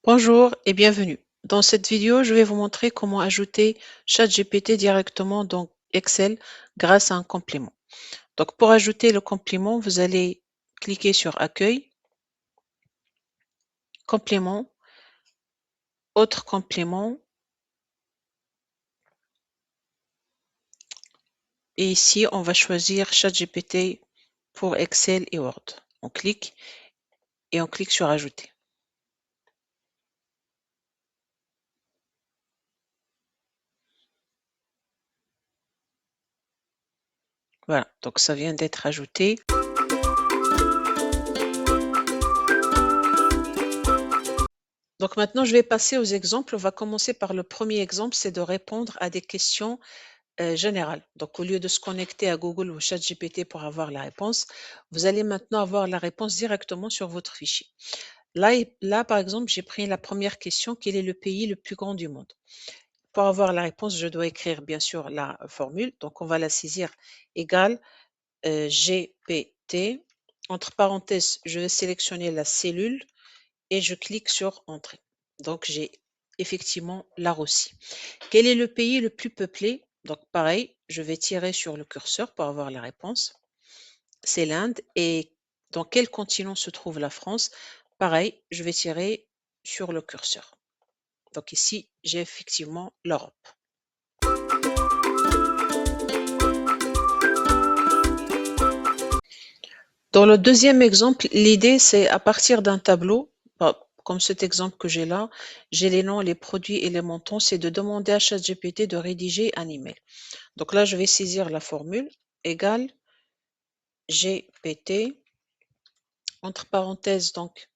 Bonjour et bienvenue. Dans cette vidéo, je vais vous montrer comment ajouter ChatGPT directement dans Excel grâce à un complément. Donc, pour ajouter le complément, vous allez cliquer sur Accueil, Complément, Autre complément, et ici, on va choisir ChatGPT pour Excel et Word. On clique et on clique sur Ajouter. Voilà, donc ça vient d'être ajouté. Donc maintenant, je vais passer aux exemples. On va commencer par le premier exemple, c'est de répondre à des questions générales. Donc, au lieu de se connecter à Google ou ChatGPT pour avoir la réponse, vous allez maintenant avoir la réponse directement sur votre fichier. Là, par exemple, j'ai pris la première question, quel est le pays le plus grand du monde? Pour avoir la réponse, je dois écrire bien sûr la formule. Donc, on va la saisir égale GPT. Entre parenthèses, je vais sélectionner la cellule et je clique sur Entrée. Donc, j'ai effectivement la Russie. Quel est le pays le plus peuplé? Donc, pareil, je vais tirer sur le curseur pour avoir la réponse. C'est l'Inde. Et dans quel continent se trouve la France? Pareil, je vais tirer sur le curseur. Donc ici, j'ai effectivement l'Europe. Dans le deuxième exemple, l'idée, c'est à partir d'un tableau, comme cet exemple que j'ai là, j'ai les noms, les produits et les montants, c'est de demander à ChatGPT de rédiger un email. Donc là, je vais saisir la formule égale GPT, entre parenthèses, donc,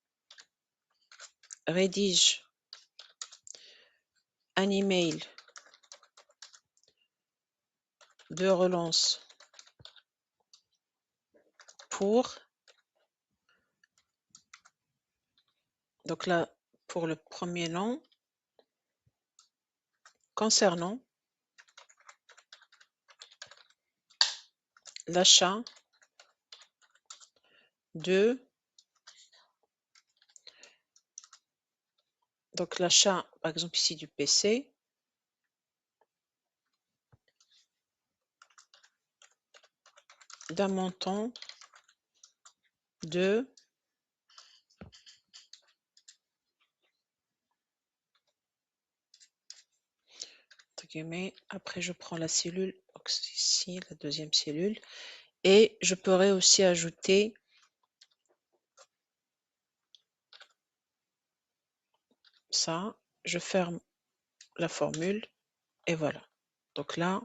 rédige un email de relance pour, donc là, pour le premier nom, concernant l'achat de, donc l'achat, par exemple ici du PC, d'un montant de, entre guillemets, après je prends la cellule, donc c'est ici la deuxième cellule, et je pourrais aussi ajouter ça, je ferme la formule, et voilà. Donc là,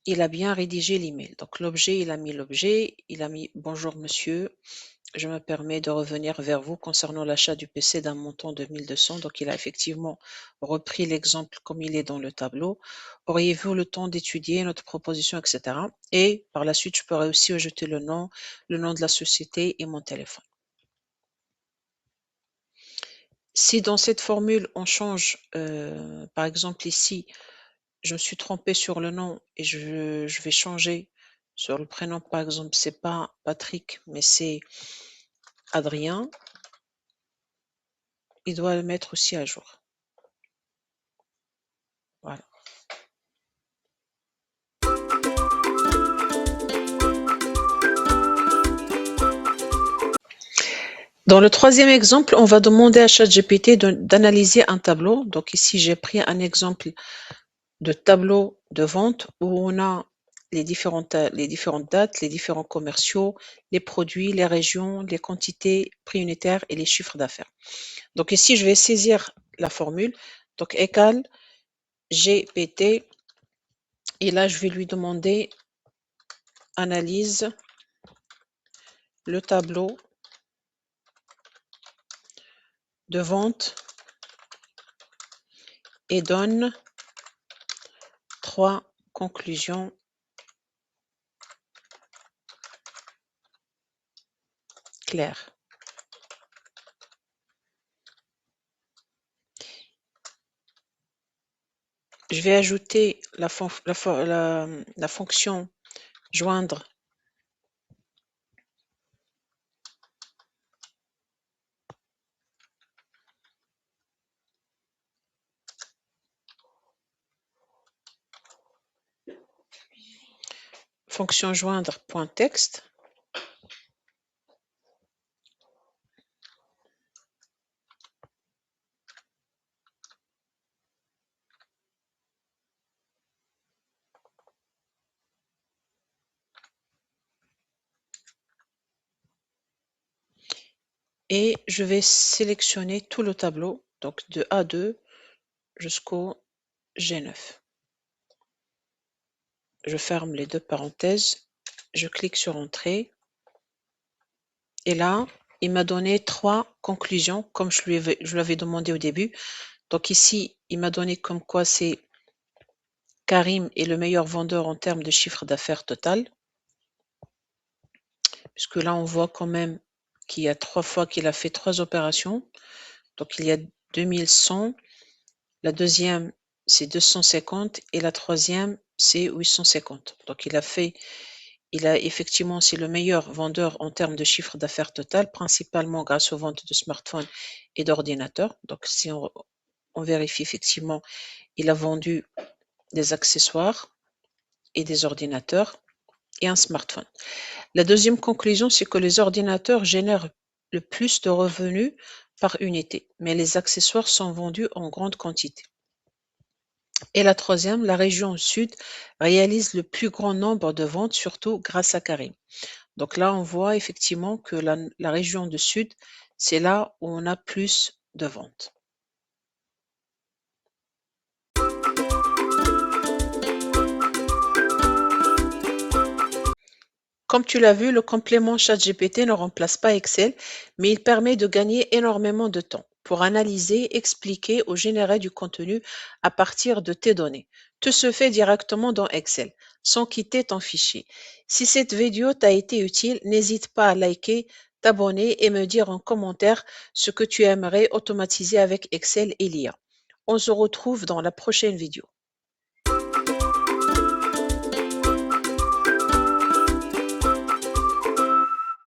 il a bien rédigé l'email. Donc l'objet, il a mis l'objet, il a mis bonjour monsieur, je me permets de revenir vers vous concernant l'achat du PC d'un montant de 1200. Donc il a effectivement repris l'exemple comme il est dans le tableau. Auriez-vous le temps d'étudier notre proposition, etc. Et par la suite, je pourrais aussi ajouter le nom de la société et mon téléphone. Si dans cette formule, on change, par exemple ici, je me suis trompée sur le nom et je vais changer sur le prénom, par exemple, c'est pas Patrick, mais c'est Adrien, il doit le mettre aussi à jour. Voilà. Dans le troisième exemple, on va demander à ChatGPT d'analyser un tableau. Donc ici, j'ai pris un exemple de tableau de vente où on a les différentes dates, les différents commerciaux, les produits, les régions, les quantités, prix unitaire et les chiffres d'affaires. Donc ici, je vais saisir la formule. Donc égale GPT. Et là, je vais lui demander analyse le tableau de vente et donne 3 conclusions claires. Je vais ajouter la fonction joindre fonction joindre point texte. Et je vais sélectionner tout le tableau, donc de A2 jusqu'au G9. Je ferme les deux parenthèses, je clique sur Entrée. Et là, il m'a donné 3 conclusions, comme je l'avais demandé au début. Donc ici, il m'a donné comme quoi c'est Karim est le meilleur vendeur en termes de chiffre d'affaires total. Puisque là, on voit quand même qu'il y a 3 fois qu'il a fait 3 opérations. Donc il y a 2100. La deuxième, c'est 250 et la troisième, c'est 850. Donc il a effectivement, c'est le meilleur vendeur en termes de chiffre d'affaires total, principalement grâce aux ventes de smartphones et d'ordinateurs. Donc si on vérifie effectivement, il a vendu des accessoires et des ordinateurs et un smartphone. La deuxième conclusion, c'est que les ordinateurs génèrent le plus de revenus par unité, mais les accessoires sont vendus en grande quantité. Et la troisième, la région sud réalise le plus grand nombre de ventes, surtout grâce à Karim. Donc là, on voit effectivement que la région du sud, c'est là où on a plus de ventes. Comme tu l'as vu, le complément ChatGPT ne remplace pas Excel, mais il permet de gagner énormément de temps pour analyser, expliquer ou générer du contenu à partir de tes données. Tout se fait directement dans Excel, sans quitter ton fichier. Si cette vidéo t'a été utile, n'hésite pas à liker, t'abonner et me dire en commentaire ce que tu aimerais automatiser avec Excel et l'IA. On se retrouve dans la prochaine vidéo.